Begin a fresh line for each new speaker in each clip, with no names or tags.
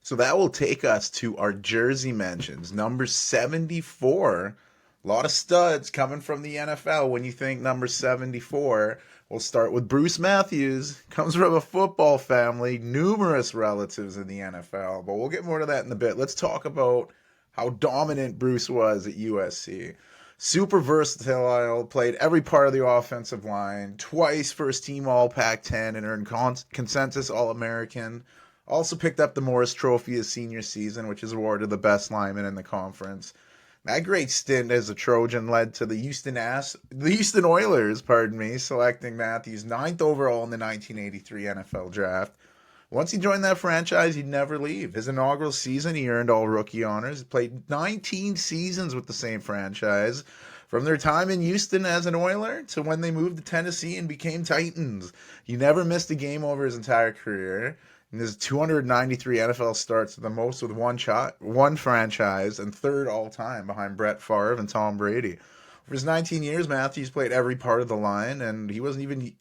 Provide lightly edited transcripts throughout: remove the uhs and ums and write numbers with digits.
So that will take us to our jersey mentions. Number 74. A lot of studs coming from the NFL when you think number 74. We'll start with Bruce Matthews. Comes from a football family, numerous relatives in the NFL, but we'll get more to that in a bit. Let's talk about how dominant Bruce was at USC. Super versatile, played every part of the offensive line, twice first team All Pac 10 and earned consensus All American. Also picked up the Morris Trophy his senior season, which is awarded the best lineman in the conference. That great stint as a Trojan led to the Houston Oilers, pardon me, selecting Matthews ninth overall in the 1983 NFL Draft. Once he joined that franchise, he'd never leave. His inaugural season, he earned all rookie honors. He played 19 seasons with the same franchise, from their time in Houston as an Oiler to when they moved to Tennessee and became Titans. He never missed a game over his entire career. In his 293 NFL starts, the most with one franchise, and third all time behind Brett Favre and Tom Brady. For his 19 years, Matthews played every part of the line, and he was even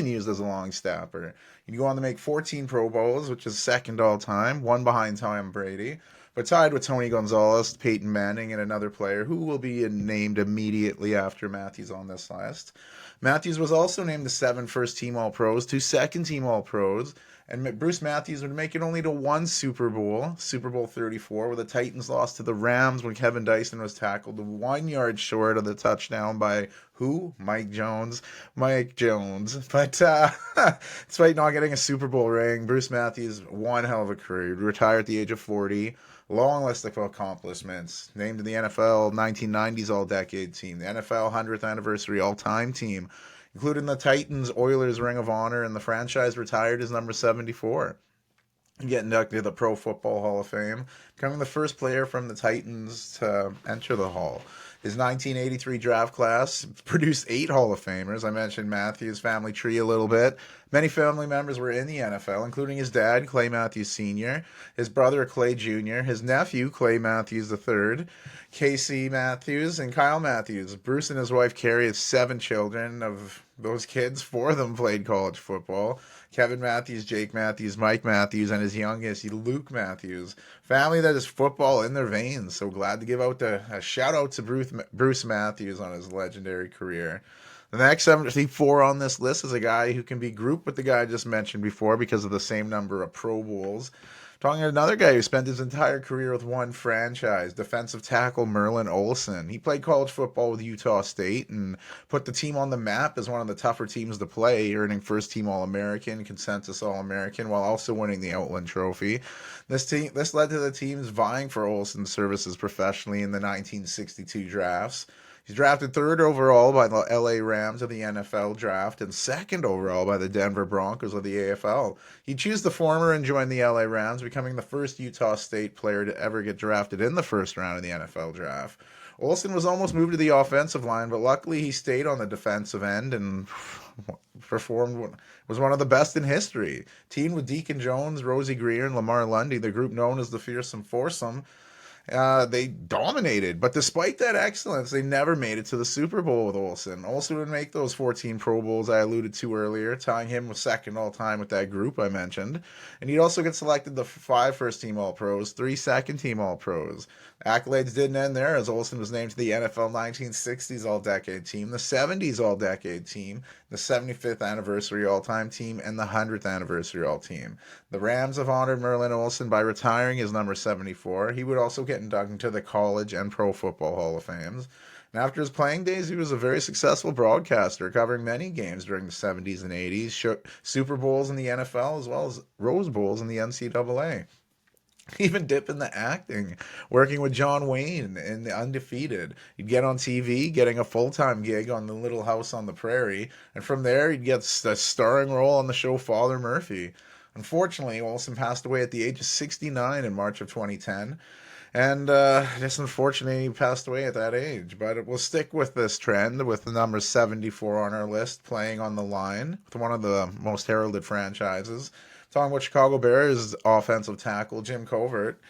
used as a long snapper. He'd go on to make 14 Pro Bowls, which is second all time, one behind Tom Brady, but tied with Tony Gonzalez, Peyton Manning, and another player who will be named immediately after Matthews on this list. Matthews was also named to seven first team All Pros, two second team All Pros, and Bruce Matthews would make it only to one Super Bowl, Super Bowl 34, where the Titans lost to the Rams when Kevin Dyson was tackled 1 yard short of the touchdown by who? Mike Jones. Mike Jones. But despite not getting a Super Bowl ring, Bruce Matthews, one hell of a career. He retired at the age of 40. Long list of accomplishments. Named to the NFL 1990s All-Decade Team, the NFL 100th Anniversary All-Time Team, including the Titans Oilers Ring of Honor, and the franchise retired as number 74. Get inducted to the Pro Football Hall of Fame, becoming the first player from the Titans to enter the Hall. His 1983 draft class produced 8 Hall of Famers. I mentioned Matthews' family tree a little bit. Many family members were in the NFL, including his dad, Clay Matthews Sr., his brother, Clay Jr., his nephew, Clay Matthews III, Casey Matthews, and Kyle Matthews. Bruce and his wife, Carrie, have 7 children. Of those kids, 4 of them played college football. Kevin Matthews, Jake Matthews, Mike Matthews, and his youngest, Luke Matthews. Family that is football in their veins. So glad to give out a shout out to Bruce Matthews on his legendary career. The next 74 on this list is a guy who can be grouped with the guy I just mentioned before because of the same number of Pro Bowls. Talking to another guy who spent his entire career with one franchise, defensive tackle Merlin Olsen. He played college football with Utah State and put the team on the map as one of the tougher teams to play, earning first team All American, consensus All American, while also winning the Outland Trophy. This led to the teams vying for Olsen's services professionally in the 1962 drafts. He's drafted third overall by the LA Rams of the NFL draft and second overall by the Denver Broncos of the AFL. He chose the former and joined the LA Rams, becoming the first Utah State player to ever get drafted in the first round of the NFL draft. Olsen was almost moved to the offensive line, but luckily he stayed on the defensive end and performed was one of the best in history. Teamed with Deacon Jones, Rosie Greer, and Lamar Lundy, the group known as the Fearsome Foursome, they dominated, but despite that excellence, they never made it to the Super Bowl with Olsen. Olsen would make those 14 Pro Bowls I alluded to earlier, tying him with second all time with that group I mentioned. And he'd also get selected to 5 first team All Pros, 3 second team All Pros. Accolades didn't end there, as Olsen was named to the NFL 1960s All Decade Team, the 70s All Decade Team, the 75th Anniversary All Time Team, and the 100th Anniversary All Team. The Rams have honored Merlin Olsen by retiring his number 74. He would also get inducted into the College and Pro Football Hall of Fames. And after his playing days, he was a very successful broadcaster, covering many games during the 70s and 80s, Super Bowls in the NFL, as well as Rose Bowls in the NCAA. Even dip into acting, working with John Wayne in The Undefeated. He'd get on TV, getting a full-time gig on The Little House on the Prairie, and from there he'd get a starring role on the show Father Murphy. Unfortunately, Olsen passed away at the age of 69 in March of 2010, and just unfortunately he passed away at that age. But we'll stick with this trend with the number 74 on our list, playing on the line with one of the most heralded franchises. Talking about Chicago Bears offensive tackle Jim Covert.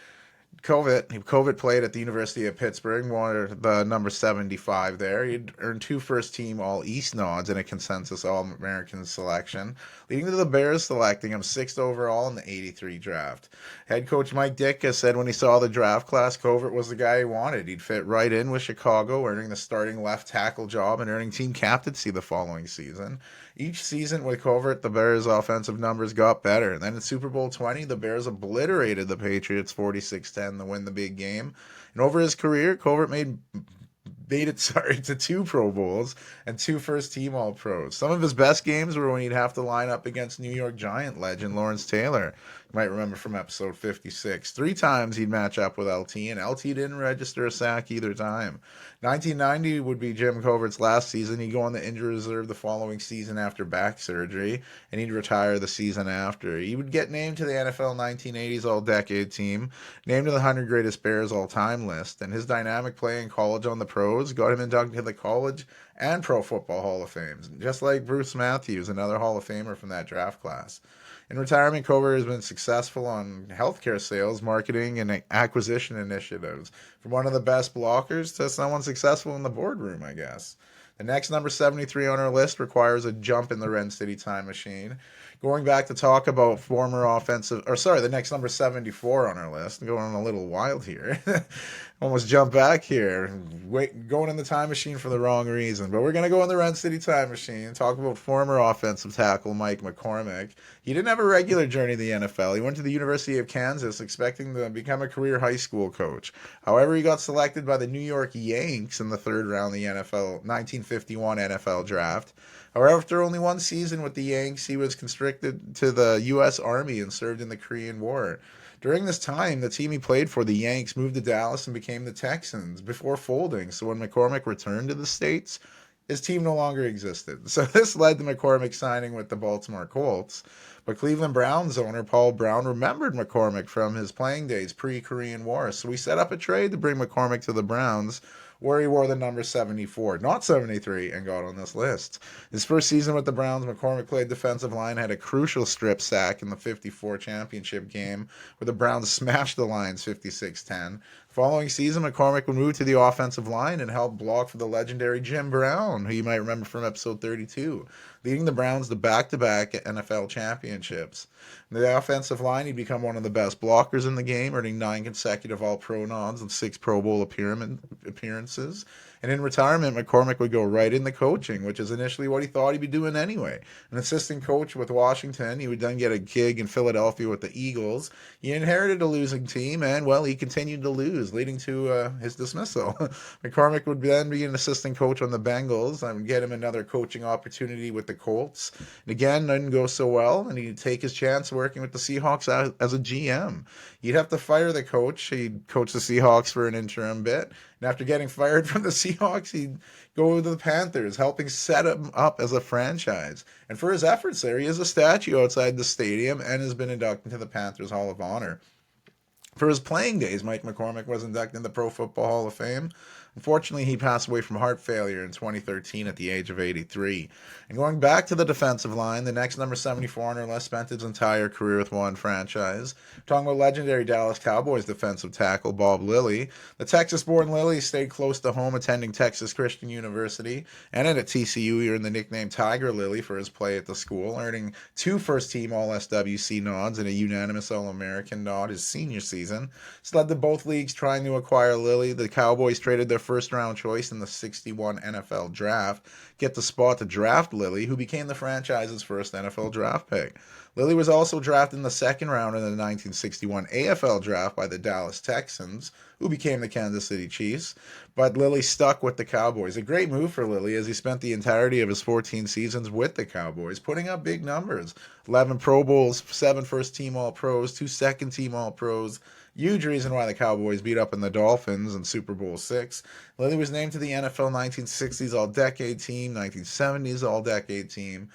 Kovic played at the University of Pittsburgh, wore the number 75 there. He'd earned 2 first-team All-East nods and a consensus All-American selection, leading to the Bears selecting him 6th overall in the 83 draft. Head coach Mike Ditka said when he saw the draft class, Kovic was the guy he wanted. He'd fit right in with Chicago, earning the starting left tackle job and earning team captaincy the following season. Each season with Covert, the Bears' offensive numbers got better. And then in Super Bowl 20, the Bears obliterated the Patriots 46-10 to win the big game. And over his career, Covert made it to 2 Pro Bowls and 2 first-team All-Pros. Some of his best games were when he'd have to line up against New York Giant legend Lawrence Taylor. You might remember from episode 56. 3 times he'd match up with LT, and LT didn't register a sack either time. 1990 would be Jim Covert's last season. He'd go on the injury reserve the following season after back surgery, and he'd retire the season after. He would get named to the NFL 1980s All-Decade Team, named to the 100 Greatest Bears All-Time list, and his dynamic play in college on the pros got him inducted to the College and Pro Football Hall of Fame, just like Bruce Matthews, another Hall of Famer from that draft class. In retirement, Covert has been successful on healthcare sales, marketing, and acquisition initiatives. From one of the best blockers to someone successful in the boardroom, I guess. The next number 73 on our list requires a jump in the Ren City time machine. Going back to talk about the next number 74 on our list. Going a little wild here. Almost jump back here. Going in the time machine for the wrong reason. But we're going to go in the Ren City time machine and talk about former offensive tackle Mike McCormick. He didn't have a regular journey to the NFL. He went to the University of Kansas expecting to become a career high school coach. However, he got selected by the New York Yanks in the 3rd round of the 1951 NFL draft. However, after only 1 season with the Yanks, he was conscripted to the U.S. Army and served in the Korean War. During this time, the team he played for, the Yanks, moved to Dallas and became the Texans before folding. So when McCormick returned to the States, his team no longer existed. So this led to McCormick signing with the Baltimore Colts. But Cleveland Browns owner Paul Brown remembered McCormick from his playing days pre-Korean War. So he set up a trade to bring McCormick to the Browns, where he wore the number 74, not 73, and got on this list. His first season with the Browns, McCormick played defensive line, had a crucial strip sack in the 54 championship game, where the Browns smashed the Lions 56-10. Following season, McCormick would move to the offensive line and help block for the legendary Jim Brown, who you might remember from episode 32, leading the Browns to back-to-back NFL championships. In the offensive line, he'd become one of the best blockers in the game, earning 9 consecutive All-Pro nods and 6 Pro Bowl appearances. And in retirement, McCormick would go right into coaching, which is initially what he thought he'd be doing anyway. An assistant coach with Washington, he would then get a gig in Philadelphia with the Eagles. He inherited a losing team, and, well, he continued to lose, leading to his dismissal. McCormick would then be an assistant coach on the Bengals and would get him another coaching opportunity with the Colts. And again, didn't go so well, and he'd take his chance working with the Seahawks as a GM. He'd have to fire the coach. He'd coach the Seahawks for an interim bit. And after getting fired from the Seahawks, he'd go to the Panthers, helping set him up as a franchise. And for his efforts there, he has a statue outside the stadium and has been inducted into the Panthers Hall of Honor. For his playing days, Mike McCormick was inducted in the Pro Football Hall of Fame. Unfortunately, he passed away from heart failure in 2013 at the age of 83. And going back to the defensive line, the next number 74 on our list spent his entire career with one franchise. We're talking about legendary Dallas Cowboys defensive tackle Bob Lilly. The Texas-born Lilly stayed close to home, attending Texas Christian University, and at TCU, he earned the nickname Tiger Lily for his play at the school, earning 2 first-team All-SWC nods and a unanimous All-American nod his senior season. This led to both leagues trying to acquire Lilly. The Cowboys traded their first-round choice in the 61 NFL draft, get the spot to draft Lilly, who became the franchise's first NFL draft pick. Lilly was also drafted in the 2nd round in the 1961 AFL draft by the Dallas Texans, who became the Kansas City Chiefs, but Lilly stuck with the Cowboys. A great move for Lilly, as he spent the entirety of his 14 seasons with the Cowboys, putting up big numbers. 11 Pro Bowls, 7 first-team All-Pros, 2 second-team All-Pros. Huge reason why the Cowboys beat up on the Dolphins in Super Bowl VI. Lilly was named to the NFL 1960s All-Decade Team, 1970s All-Decade Team,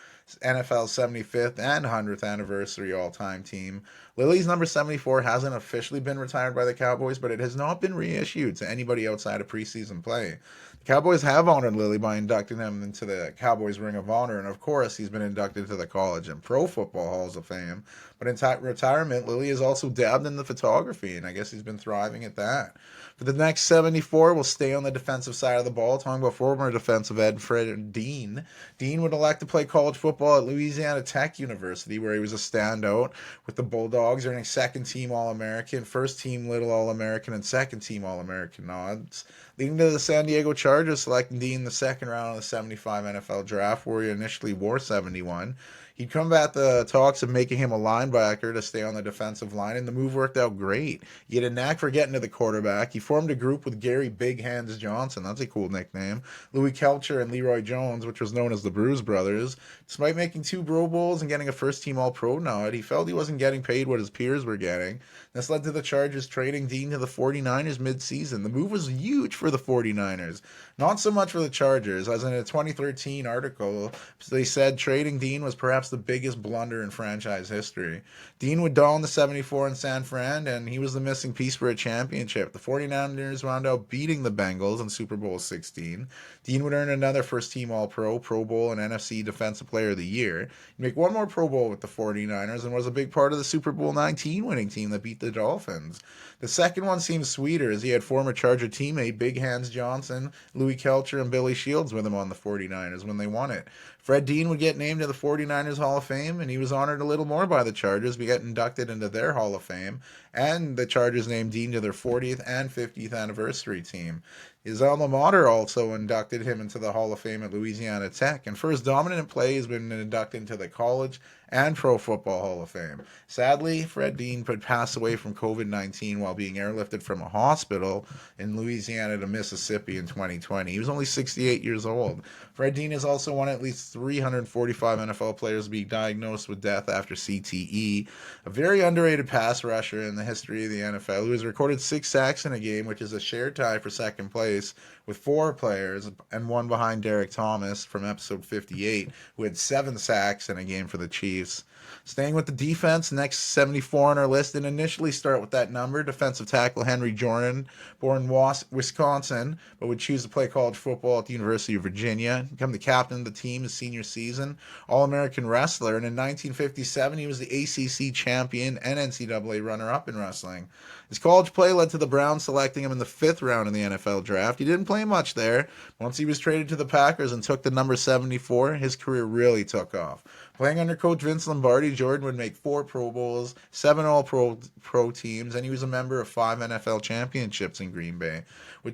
NFL 75th and 100th Anniversary All-Time Team, Lily's number 74 hasn't officially been retired by the Cowboys, but it has not been reissued to anybody outside of preseason play. The Cowboys have honored Lily by inducting him into the Cowboys Ring of Honor, and of course, he's been inducted to the College and Pro Football Halls of Fame. But in retirement, Lily has also dabbed in the photography, and I guess he's been thriving at that. For the next 74, we'll stay on the defensive side of the ball, talking about former defensive end Fred Dean. Dean would elect to play college football at Louisiana Tech University, where he was a standout with the Bulldogs, earning second team All American, first team Little All American, and second team All American nods, leading to the San Diego Chargers selecting Dean in the second round of the 75 NFL draft, where he initially wore 71. He'd combat the talks of making him a linebacker to stay on the defensive line, and the move worked out great. He had a knack for getting to the quarterback. He formed a group with Gary Big Hands Johnson, that's a cool nickname, Louis Kelcher, and Leroy Jones, which was known as the Bruise Brothers. Despite making 2 Pro Bowls and getting a first-team All-Pro nod, he felt he wasn't getting paid what his peers were getting. This led to the Chargers trading Dean to the 49ers mid-season. The move was huge for the 49ers, not so much for the Chargers, as in a 2013 article, they said trading Dean was perhaps the biggest blunder in franchise history. Dean would don the 74 in San Fran, and he was the missing piece for a championship. The 49ers wound up beating the Bengals in Super Bowl 16. Dean would earn another first-team All-Pro, Pro Bowl, and NFC Defensive Player of the Year. He'd make one more Pro Bowl with the 49ers and was a big part of the Super Bowl 19 winning team that beat the Dolphins. The second one seems sweeter, as he had former Charger teammate Big Hands Johnson, Louis Kelcher, and Billy Shields with him on the 49ers when they won it. Fred Dean would get named to the 49ers Hall of Fame, and he was honored a little more by the Chargers, be getting inducted into their Hall of Fame, and the Chargers named Dean to their 40th and 50th anniversary team. His alma mater also inducted him into the Hall of Fame at Louisiana Tech, and for his dominant play, he's been inducted into the College and Pro Football Hall of Fame. Sadly, Fred Dean would pass away from COVID-19 while being airlifted from a hospital in Louisiana to Mississippi in 2020. He was only 68 years old. Fred Dean has also won at least 345 NFL players to be diagnosed with death after CTE. A very underrated pass rusher in the history of the NFL, who has recorded 6 sacks in a game, which is a shared tie for second place with 4 players, and one behind Derek Thomas from episode 58, who had 7 sacks in a game for the Chiefs. Staying with the defense, next 74 on our list, and initially start with that number, defensive tackle Henry Jordan, born in Wisconsin, but would choose to play college football at the University of Virginia, become the captain of the team his senior season, All-American wrestler, and in 1957 he was the ACC champion and NCAA runner-up in wrestling. His college play led to the Browns selecting him in the 5th round in the NFL draft. He didn't play much there. Once he was traded to the Packers and took the number 74, his career really took off. Playing under coach Vince Lombardi, Jordan would make 4 Pro Bowls, 7 All-Pro teams, and he was a member of 5 NFL championships in Green Bay,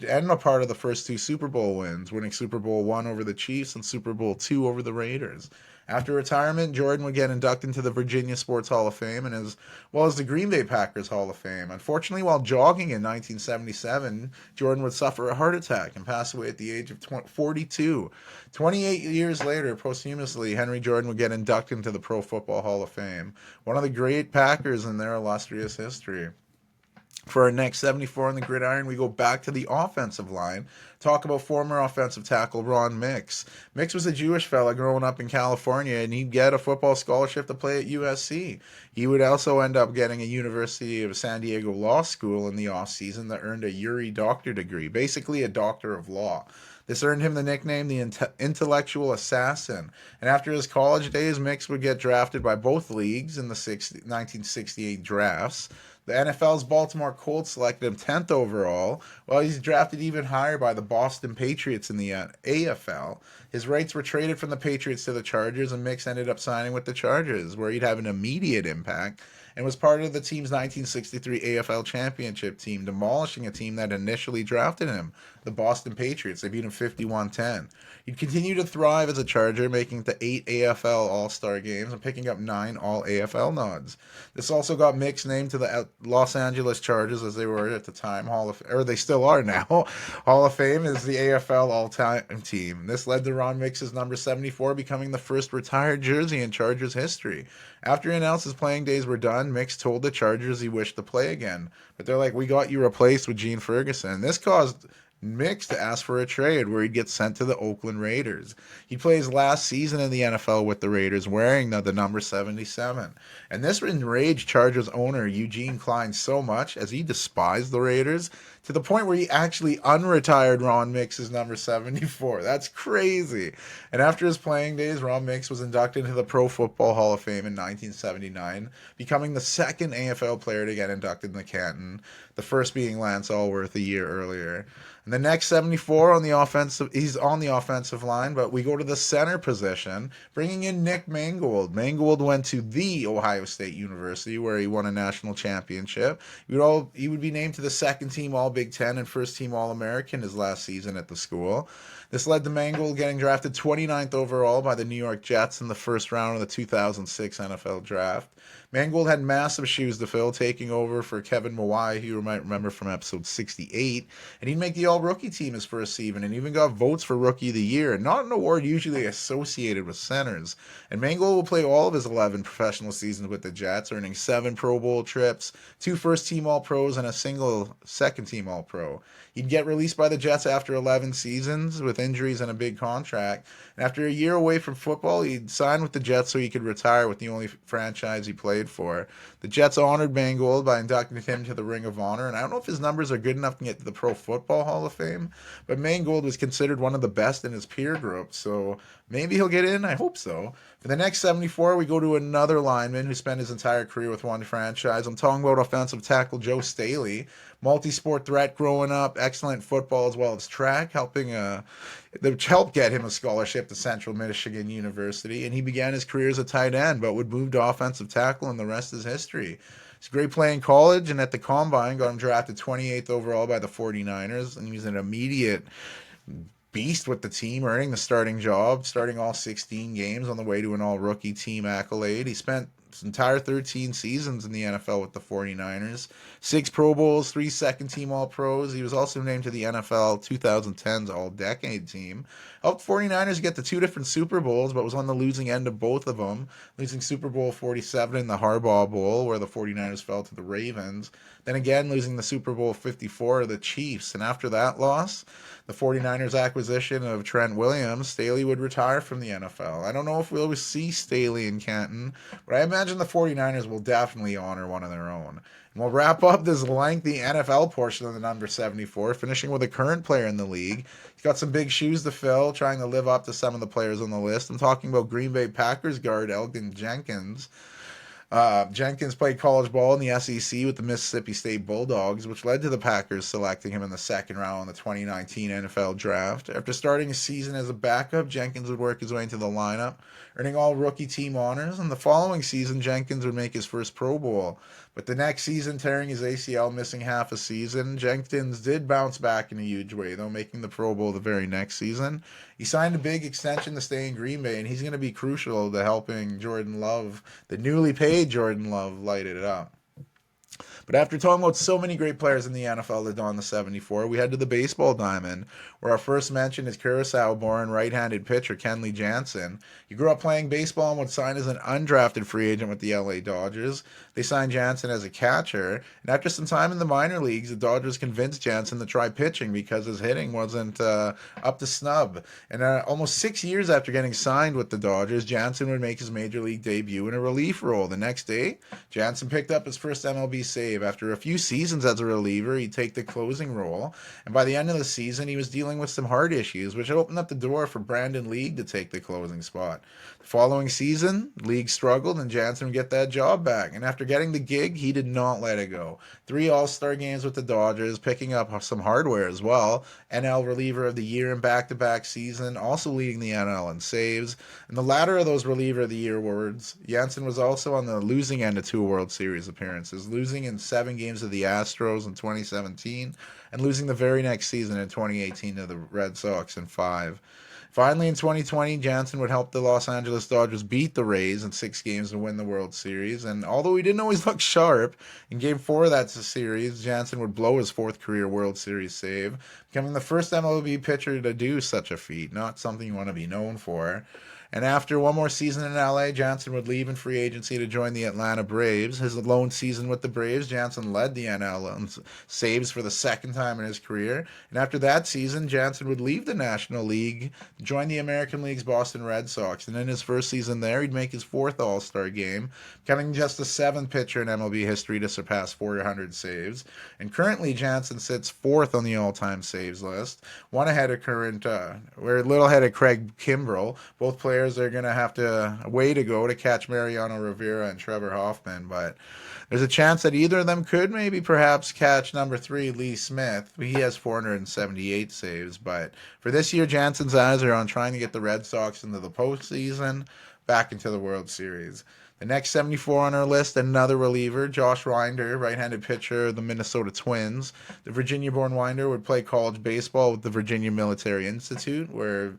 and a part of the first 2 Super Bowl wins, winning Super Bowl I over the Chiefs and Super Bowl II over the Raiders. After retirement, Jordan would get inducted into the Virginia Sports Hall of Fame and as well as the Green Bay Packers Hall of Fame. Unfortunately, while jogging in 1977, Jordan would suffer a heart attack and pass away at the age of 42. 28 years later, posthumously, Henry Jordan would get inducted into the Pro Football Hall of Fame, one of the great Packers in their illustrious history. For our next 74 on the gridiron, we go back to the offensive line, talk about former offensive tackle Ron Mix. Mix was a Jewish fella growing up in California, and he'd get a football scholarship to play at USC. He would also end up getting a University of San Diego law school in the offseason that earned a Uri doctor degree, basically a doctor of law. This earned him the nickname the Intellectual Assassin. And after his college days, Mix would get drafted by both leagues in the 1968 drafts. The NFL's Baltimore Colts selected him 10th overall, while he's drafted even higher by the Boston Patriots in the AFL. His rights were traded from the Patriots to the Chargers, and Mix ended up signing with the Chargers, where he'd have an immediate impact, and was part of the team's 1963 AFL championship team, demolishing a team that initially drafted him, the Boston Patriots. They beat him 51-10. He'd continue to thrive as a Charger, making it to 8 AFL All-Star games and picking up 9 All-AFL nods. This also got Mix named to the Los Angeles Chargers, as they were at the time, or they still are now, Hall of Fame is the AFL all-time team. This led to Ron Mix's number 74 becoming the first retired jersey in Chargers history. After he announced his playing days were done, Mix told the Chargers he wished to play again. But they're like, we got you replaced with Gene Ferguson. This caused Mix to ask for a trade where he'd get sent to the Oakland Raiders. He plays last season in the NFL with the Raiders wearing the number 77. And this enraged Chargers owner Eugene Klein so much as he despised the Raiders to the point where he actually unretired Ron Mix's number 74. That's crazy. And after his playing days, Ron Mix was inducted into the Pro Football Hall of Fame in 1979, becoming the second AFL player to get inducted in the Canton, the first being Lance Allworth a year earlier. And the next 74 on the offensive, he's on the offensive line, but we go to the center position, bringing in Nick Mangold. Mangold went to the Ohio State University where he won a national championship. He would be named to the second team All Big Ten and first team All American his last season at the school. This led to Mangold getting drafted 29th overall by the New York Jets in the first round of the 2006 NFL Draft. Mangold had massive shoes to fill, taking over for Kevin Mawai, who you might remember from episode 68, and he'd make the All-Rookie team his first season, and even got votes for Rookie of the Year, not an award usually associated with centers. And Mangold will play all of his 11 professional seasons with the Jets, earning 7 Pro Bowl trips, 2 first-team All-Pros, and a single second-team All-Pro. He'd get released by the Jets after 11 seasons with injuries and a big contract. And after a year away from football, he'd sign with the Jets so he could retire with the only franchise he played for. The Jets honored Mangold by inducting him to the Ring of Honor, and I don't know if his numbers are good enough to get to the Pro Football Hall of Fame, but Mangold was considered one of the best in his peer group, so maybe he'll get in. I hope so. For the next 74, we go to another lineman who spent his entire career with one franchise. I'm talking about offensive tackle Joe Staley. Multi-sport threat growing up, excellent football as well as track, helped get him a scholarship to Central Michigan University, and he began his career as a tight end, but would move to offensive tackle, and the rest is history. He's great playing college, and at the Combine, got him drafted 28th overall by the 49ers, and he was an immediate beast with the team, earning the starting job, starting all 16 games on the way to an all-rookie team accolade. He spent his entire 13 seasons in the NFL with the 49ers, 6 Pro Bowls, 3 second-team All-Pros. He was also named to the NFL 2010's All-Decade team. Helped 49ers get to 2 different Super Bowls, but was on the losing end of both of them, losing Super Bowl 47 in the Harbaugh Bowl, where the 49ers fell to the Ravens. Then again, losing the Super Bowl 54 to the Chiefs. And after that loss, the 49ers acquisition of Trent Williams, Staley would retire from the NFL. I don't know if we'll see Staley in Canton, but I imagine the 49ers will definitely honor one of their own. And we'll wrap up this lengthy NFL portion of the number 74, finishing with a current player in the league. He's got some big shoes to fill, trying to live up to some of the players on the list. I'm talking about Green Bay Packers guard Elgton Jenkins. Jenkins played college ball in the SEC with the Mississippi State Bulldogs, which led to the Packers selecting him in the second round of the 2019 NFL Draft. After starting a season as a backup, Jenkins would work his way into the lineup, earning all rookie team honors, and the following season, Jenkins would make his first Pro Bowl. But the next season, tearing his ACL, missing half a season, Jenkins did bounce back in a huge way, though, making the Pro Bowl the very next season. He signed a big extension to stay in Green Bay, and he's going to be crucial to helping Jordan Love, the newly paid Jordan Love, light it up. But after talking about so many great players in the NFL that donned the 74, we head to the baseball diamond, where our first mention is Curacao-born right-handed pitcher Kenley Jansen. He grew up playing baseball and would sign as an undrafted free agent with the LA Dodgers. They signed Jansen as a catcher, and after some time in the minor leagues, the Dodgers convinced Jansen to try pitching because his hitting wasn't up to snub. And almost 6 years after getting signed with the Dodgers, Jansen would make his major league debut in a relief role. The next day, Jansen picked up his first MLB save. After a few seasons as a reliever, he'd take the closing role, and by the end of the season, he was dealing with some heart issues, which opened up the door for Brandon League to take the closing spot. The following season, League struggled, and Jansen would get that job back, and after getting the gig, he did not let it go. 3 All-Star games with the Dodgers, picking up some hardware as well, NL Reliever of the Year in back-to-back season, also leading the NL in saves, and the latter of those Reliever of the Year awards, Jansen was also on the losing end of 2 World Series appearances, losing in 7 games to the Astros in 2017, and losing the very next season in 2018 to the Red Sox in 5. Finally, in 2020, Jansen would help the Los Angeles Dodgers beat the Rays in 6 games to win the World Series. And although he didn't always look sharp, in Game 4 of that series, Jansen would blow his 4th career World Series save, becoming the first MLB pitcher to do such a feat. Not something you want to be known for. And after one more season in LA, Jansen would leave in free agency to join the Atlanta Braves. His lone season with the Braves, Jansen led the NL in saves for the second time in his career. And after that season, Jansen would leave the National League, join the American League's Boston Red Sox. And in his first season there, he'd make his fourth All-Star game, becoming just the seventh pitcher in MLB history to surpass 400 saves. And currently, Jansen sits fourth on the all-time saves list, one ahead of we're a little ahead of Craig Kimbrell. Both players are going to have to a way to go to catch Mariano Rivera and Trevor Hoffman, but there's a chance that either of them could maybe perhaps catch number three, Lee Smith. He has 478 saves, but for this year, Jansen's eyes are on trying to get the Red Sox into the postseason, back into the World Series. The next 74 on our list, another reliever, Josh Winder, right-handed pitcher of the Minnesota Twins. The Virginia-born Winder would play college baseball with the Virginia Military Institute, where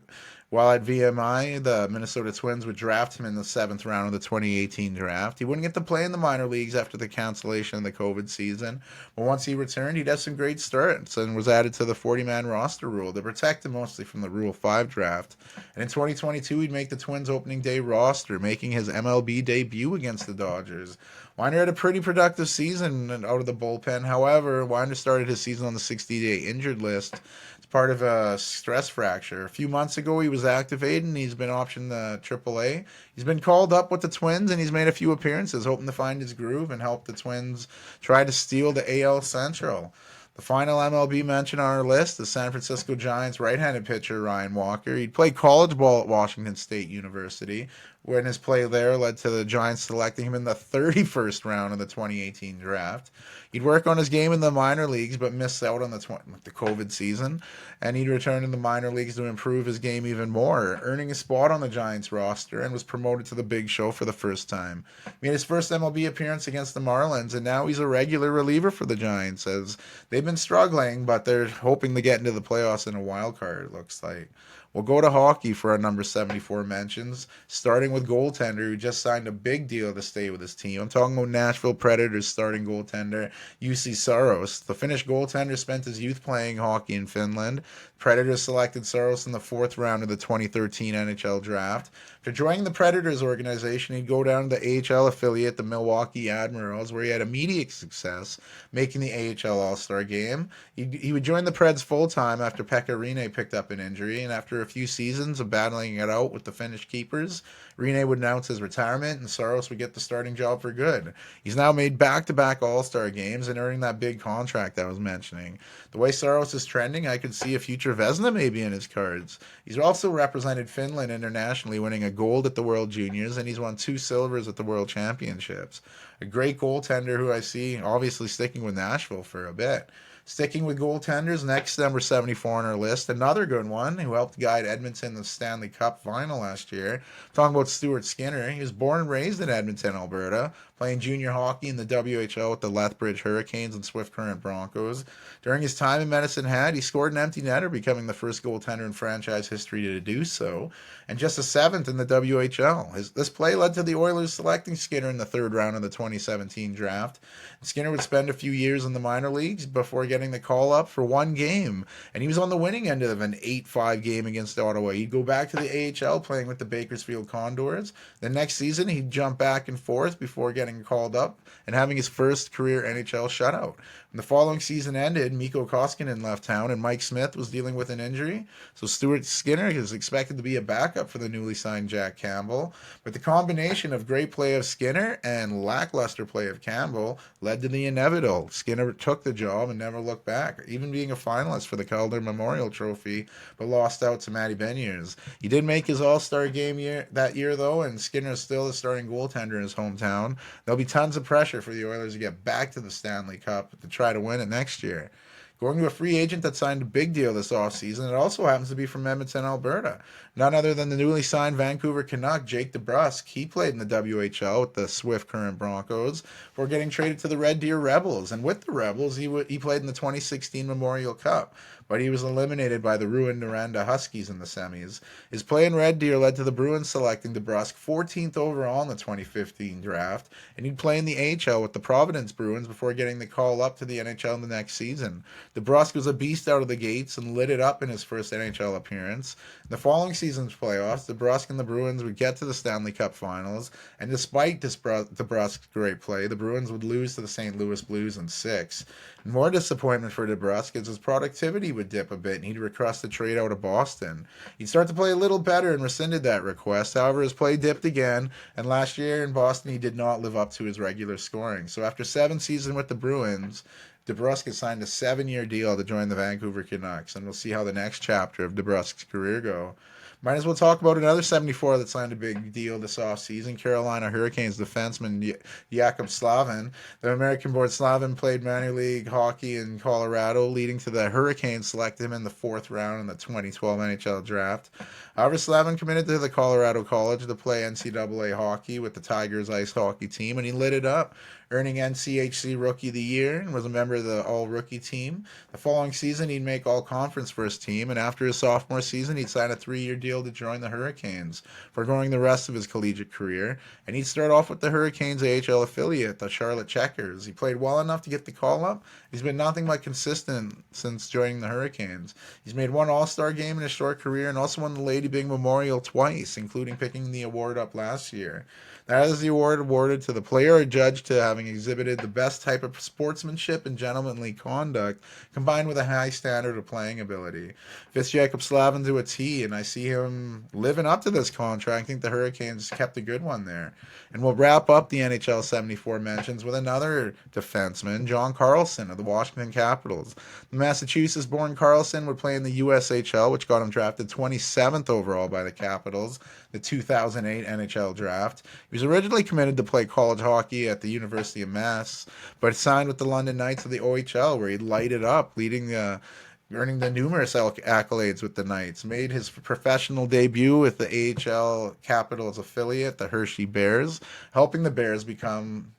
while at VMI, the Minnesota Twins would draft him in the seventh round of the 2018 draft. He wouldn't get to play in the minor leagues after the cancellation of the COVID season, but once he returned, he'd have some great starts and was added to the 40-man roster rule to protect him mostly from the Rule 5 draft. And in 2022, he'd make the Twins opening day roster, making his MLB debut against the Dodgers. Winder had a pretty productive season out of the bullpen. However, Winder started his season on the 60-day injured list as part of a stress fracture. A few months ago, he was activated and he's been optioned to AAA. He's been called up with the Twins and he's made a few appearances, hoping to find his groove and help the Twins try to steal the AL Central. The final MLB mention on our list, the San Francisco Giants right-handed pitcher Ryan Walker. He'd played college ball at Washington State University, when his play there led to the Giants selecting him in the 31st round of the 2018 draft. He'd work on his game in the minor leagues, but missed out on the COVID season, and he'd return to the minor leagues to improve his game even more, earning a spot on the Giants roster and was promoted to the big show for the first time. He made his first MLB appearance against the Marlins, and now he's a regular reliever for the Giants, as they've been struggling, but they're hoping to get into the playoffs in a wild card, it looks like. We'll go to hockey for our number 74 mentions, starting with goaltender who just signed a big deal to stay with his team. I'm talking about Nashville Predators starting goaltender Juuse Saros. The Finnish goaltender spent his youth playing hockey in Finland. Predators selected Saros in the fourth round of the 2013 NHL draft. After joining the Predators organization, he'd go down to the AHL affiliate, the Milwaukee Admirals, where he had immediate success, making the AHL All-Star game. He would join the Preds full-time after Pekka Rinne picked up an injury, and after a few seasons of battling it out with the Finnish keepers, Rinne would announce his retirement, and Saros would get the starting job for good. He's now made back-to-back All-Star games and earning that big contract I was mentioning. The way Saros is trending, I could see a future Vezina maybe in his cards. He's also represented Finland internationally, winning a gold at the World Juniors, and he's won 2 silvers at the World Championships. A great goaltender who I see obviously sticking with Nashville for a bit. Sticking with goaltenders, next number 74 on our list, another good one who helped guide Edmonton to the Stanley Cup final last year. I'm talking about Stuart Skinner. He was born and raised in Edmonton, Alberta, playing junior hockey in the WHL with the Lethbridge Hurricanes and Swift Current Broncos. During his time in Medicine Hat, he scored an empty netter, becoming the first goaltender in franchise history to do so, and just a seventh in the WHL. This play led to the Oilers selecting Skinner in the third round of the 2017 draft. Skinner would spend a few years in the minor leagues before getting the call up for one game, and he was on the winning end of an 8-5 game against Ottawa. He'd go back to the AHL playing with the Bakersfield Condors. The next season, he'd jump back and forth before getting called up and having his first career NHL shutout. When the following season ended, Mikko Koskinen left town and Mike Smith was dealing with an injury, so Stuart Skinner is expected to be a backup for the newly signed Jack Campbell. But the combination of great play of Skinner and lackluster play of Campbell led to the inevitable. Skinner took the job and never looked back, even being a finalist for the Calder Memorial Trophy, but lost out to Matty Beniers. He did make his All-Star game that year, though, and Skinner is still the starting goaltender in his hometown. There'll be tons of pressure for the Oilers to get back to the Stanley Cup to try to win it next year. Going to a free agent that signed a big deal this offseason, it also happens to be from Edmonton, Alberta. None other than the newly signed Vancouver Canuck, Jake DeBrusk. He played in the WHL with the Swift Current Broncos before getting traded to the Red Deer Rebels. And with the Rebels, he played in the 2016 Memorial Cup, but he was eliminated by the Rouyn-Noranda Huskies in the semis. His play in Red Deer led to the Bruins selecting DeBrusk 14th overall in the 2015 draft, and he'd play in the AHL with the Providence Bruins before getting the call up to the NHL in the next season. DeBrusk was a beast out of the gates and lit it up in his first NHL appearance. In the following season's playoffs, DeBrusk and the Bruins would get to the Stanley Cup Finals, and despite DeBrusk's great play, the Bruins would lose to the St. Louis Blues in 6. And more disappointment for DeBrusk is his productivity would dip a bit, and he'd request a trade out of Boston. He'd start to play a little better and rescinded that request. However, his play dipped again, and last year in Boston, he did not live up to his regular scoring. So after 7 seasons with the Bruins, DeBrusk has signed a 7-year deal to join the Vancouver Canucks, and we'll see how the next chapter of DeBrusk's career go. Might as well talk about another 74 that signed a big deal this offseason. Carolina Hurricanes defenseman Jakub Slavin. The American-born Slavin played minor league hockey in Colorado, leading to the Hurricanes select him in the 4th round in the 2012 NHL draft. However, Slavin committed to the Colorado College to play NCAA hockey with the Tigers ice hockey team, and he lit it up, earning NCHC Rookie of the Year and was a member of the All-Rookie team. The following season, he'd make All-Conference first team, and after his sophomore season, he'd sign a 3-year deal to join the Hurricanes, foregoing the rest of his collegiate career, and he'd start off with the Hurricanes AHL affiliate, the Charlotte Checkers. He played well enough to get the call-up. He's been nothing but consistent since joining the Hurricanes. He's made one All-Star game in his short career and also won the Lady Byng Memorial twice, including picking the award up last year. That is the award awarded to the player or judge to having exhibited the best type of sportsmanship and gentlemanly conduct, combined with a high standard of playing ability. Fits Jakub Slavin to a T, and I see him living up to this contract. I think the Hurricanes kept a good one there. And we'll wrap up the NHL 74 mentions with another defenseman, John Carlson of the Washington Capitals. The Massachusetts-born Carlson would play in the USHL, which got him drafted 27th overall by the Capitals, the 2008 NHL draft. He was originally committed to play college hockey at the University of Mass, but signed with the London Knights of the OHL, where he lighted up, earning the numerous accolades with the Knights. Made his professional debut with the AHL Capitals affiliate, the Hershey Bears, helping the Bears become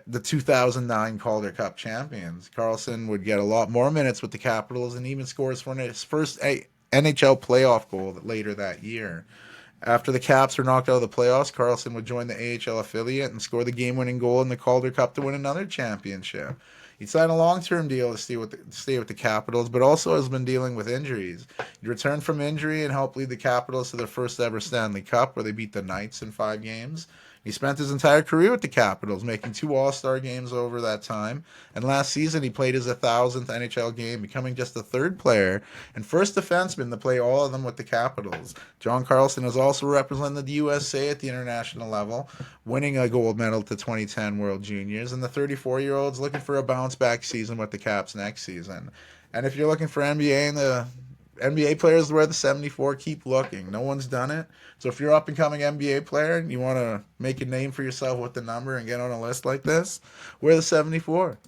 the 2009 Calder Cup champions. Carlson would get a lot more minutes with the Capitals and even scores for his first NHL playoff goal later that year. After the Caps were knocked out of the playoffs, Carlson would join the AHL affiliate and score the game-winning goal in the Calder Cup to win another championship. He signed a long-term deal to stay with the Capitals, but also has been dealing with injuries. He returned from injury and helped lead the Capitals to their first ever Stanley Cup, where they beat the Knights in 5 games. He spent his entire career with the Capitals, making 2 All-Star games over that time. And last season, he played his 1,000th NHL game, becoming just the 3rd player and first defenseman to play all of them with the Capitals. John Carlson has also represented the USA at the international level, winning a gold medal at the 2010 World Juniors. And the 34-year-old's looking for a bounce-back season with the Caps next season. And if you're looking for NBA players to wear the 74, keep looking. No one's done it. So if you're an up-and-coming NBA player and you want to make a name for yourself with the number and get on a list like this, wear the 74.